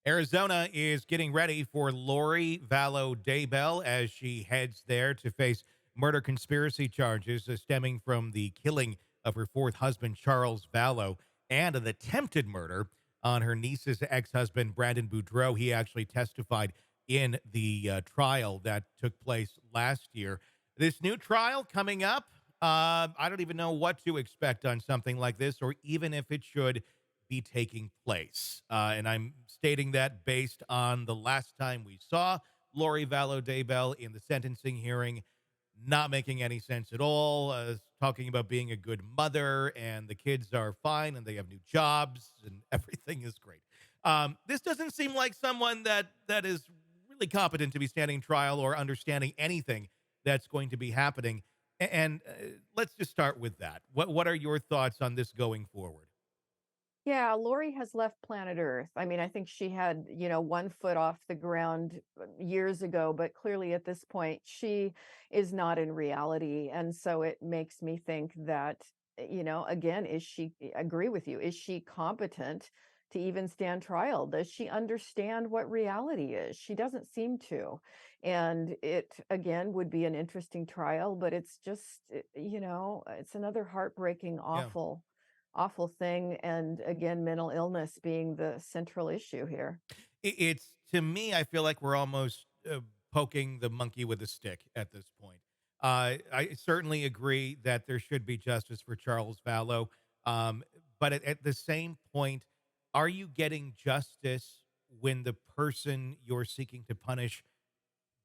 Arizona is getting ready for Lori Vallow Daybell as she heads there to face murder conspiracy charges stemming from the killing of her fourth husband, Charles Vallow, and an attempted murder on her niece's ex husband, Brandon Boudreaux. He actually testified in the trial that took place last year. This new trial coming up, I don't even know what to expect on something like this, or even if it should be taking place. And I'm stating that based on the last time we saw Lori Vallow Daybell in the sentencing hearing, not making any sense at all. Talking about being a good mother and the kids are fine and they have new jobs and everything is great. This doesn't seem like someone that is really competent to be standing trial or understanding anything that's going to be happening. And let's just start with that. What are your thoughts on this going forward? Yeah, Lori has left planet Earth. I mean, I think she had, one foot off the ground years ago, but clearly at this point, she is not in reality. And so it makes me think that, again, agree with you, is she competent to even stand trial? Does she understand what reality is? She doesn't seem to. And it, again, would be an interesting trial, but it's just, it's another heartbreaking, Yeah. awful thing, and again, mental illness being the central issue here. It's to me, I feel like we're almost poking the monkey with a stick at this point. I certainly agree that there should be justice for Charles Vallow, um, but at the same point, are you getting justice when the person you're seeking to punish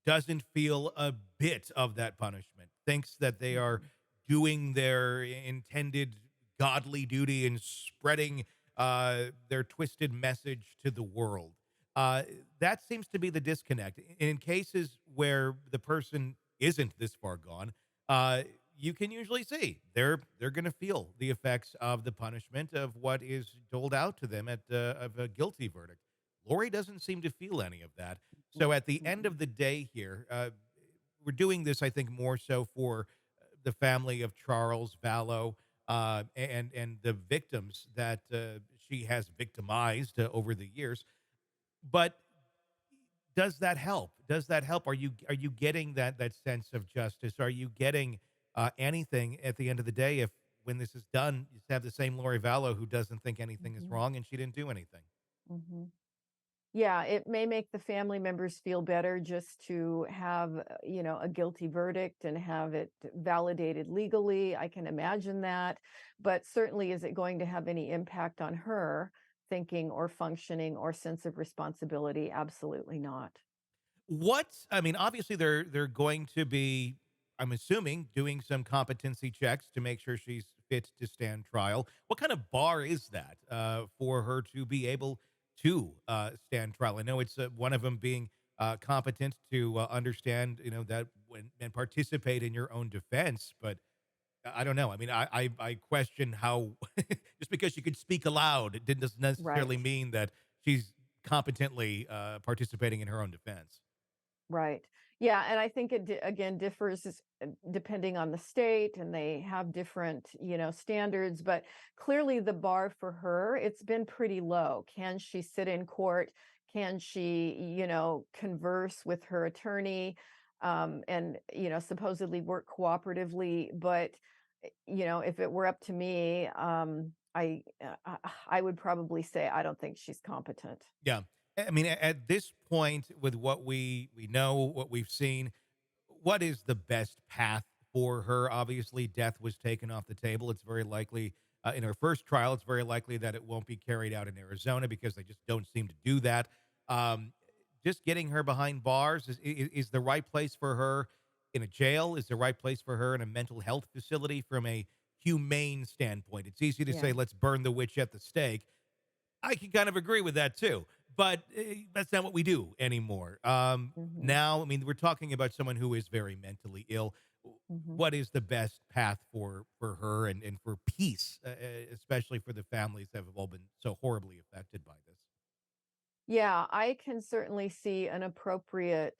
doesn't feel a bit of that punishment, thinks that they are Mhm. doing their intended godly duty and spreading their twisted message to the world? Uh, that seems to be the disconnect. In cases where the person isn't this far gone, uh, you can usually see they're going to feel the effects of the punishment of what is doled out to them at of a guilty verdict. Lori doesn't seem to feel any of that. So Mhm. at the end Mhm. of the day here, we're doing this, I think, more so for the family of Charles Vallow and the victims that she has victimized over the years. But does that help? Does that help? Are you getting that sense of justice? Are you getting anything at the end of the day? If when this is done, you have the same Lori Vallow who doesn't think anything is Mhm. wrong and she didn't do anything. Mhm. Yeah, it may make the family members feel better just to have, a guilty verdict and have it validated legally. I can imagine that. But certainly, is it going to have any impact on her thinking or functioning or sense of responsibility? Absolutely not. What I mean, obviously they're going to be, I'm assuming, doing some competency checks to make sure she's fit to stand trial. What kind of bar is that for her to be able to stand trial? I know it's one of them being competent to understand, that when and participate in your own defense, but I don't know. I mean, I question how just because she could speak aloud, it didn't doesn't necessarily Right. mean that she's competently participating in her own defense. Right. Yeah, and I think it again differs depending on the state, and they have different, standards, but clearly the bar for her, it's been pretty low. Can she sit in court? Can she, converse with her attorney, and, supposedly work cooperatively? But, if it were up to me, I would probably say I don't think she's competent. Yeah. I mean, at this point, with what we know, what we've seen, what is the best path for her? Obviously, death was taken off the table. It's very likely in her first trial. It's very likely that it won't be carried out in Arizona because they just don't seem to do that. Um, just getting her behind bars is the right place for her in a jail. Is the right place for her in a mental health facility from a humane standpoint. It's easy to say, Yeah. let's burn the witch at the stake. I can kind of agree with that too, but that's not what we do anymore. Mhm. Now, I mean, we're talking about someone who is very mentally ill. Mhm. What is the best path for her and for peace, especially for the families that have all been so horribly affected by this? Yeah, I can certainly see an appropriate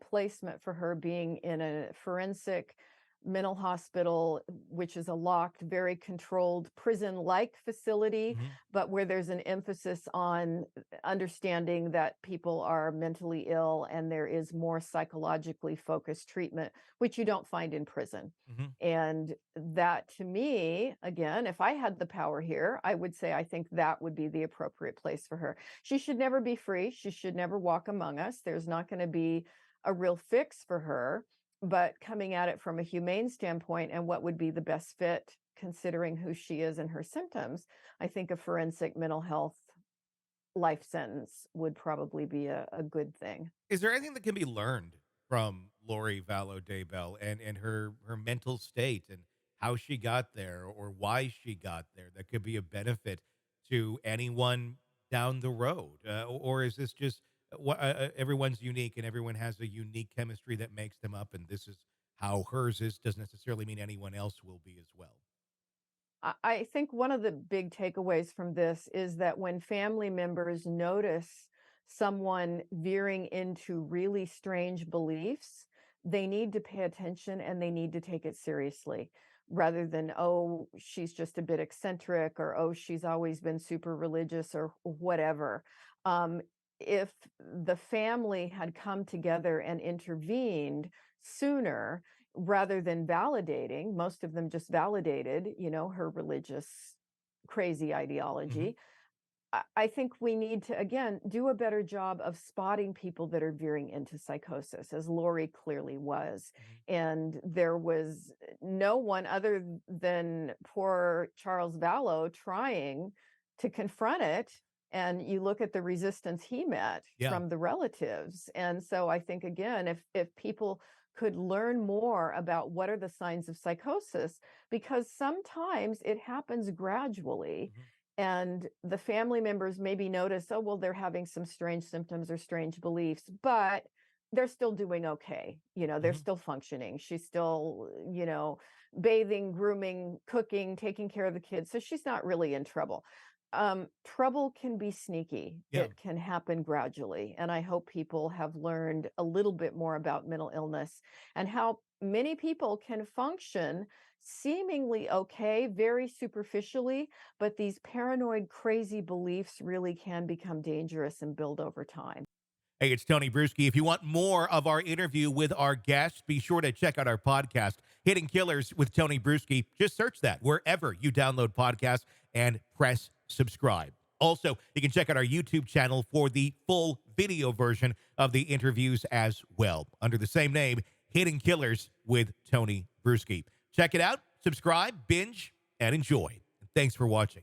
placement for her being in a forensic mental hospital, which is a locked, very controlled prison-like facility, Mhm. but where there's an emphasis on understanding that people are mentally ill and there is more psychologically focused treatment, which you don't find in prison. Mhm. And that to me, again, if I had the power here, I would say I think that would be the appropriate place for her. She should never be free. She should never walk among us. There's not going to be a real fix for her, but coming at it from a humane standpoint and what would be the best fit considering who she is and her symptoms, I think a forensic mental health life sentence would probably be a good thing. Is there anything that can be learned from Lori Vallow Daybell and her mental state and how she got there or why she got there that could be a benefit to anyone down the road? Or is this just everyone's unique and everyone has a unique chemistry that makes them up, and this is how hers is? Doesn't necessarily mean anyone else will be as well. I think one of the big takeaways from this is that when family members notice someone veering into really strange beliefs, they need to pay attention and they need to take it seriously rather than, oh, she's just a bit eccentric or, oh, she's always been super religious or whatever. Um, if the family had come together and intervened sooner, rather than validating, most of them just validated, her religious crazy Hmm. ideology. I think we need to, again, do a better job of spotting people that are veering into psychosis, as Lori clearly was. Hmm. And there was no one other than poor Charles Vallow trying to confront it. And you look at the resistance he met Yeah. from the relatives. And so I think, again, if people could learn more about what are the signs of psychosis, because sometimes it happens gradually Hmm. and the family members maybe notice, oh, well, they're having some strange symptoms or strange beliefs, but they're still doing okay. They're Hmm. still functioning. She's still, bathing, grooming, cooking, taking care of the kids. So she's not really in trouble. Trouble can be sneaky. Yeah. It can happen gradually. And I hope people have learned a little bit more about mental illness and how many people can function seemingly okay, very superficially, but these paranoid, crazy beliefs really can become dangerous and build over time. Hey, it's Tony Brueski. If you want more of our interview with our guests, be sure to check out our podcast, Hidden Killers with Tony Brueski. Just search that wherever you download podcasts and press subscribe. Also, you can check out our YouTube channel for the full video version of the interviews as well, under the same name, Hidden Killers with Tony Brueski. Check it out, subscribe, binge, and enjoy. Thanks for watching.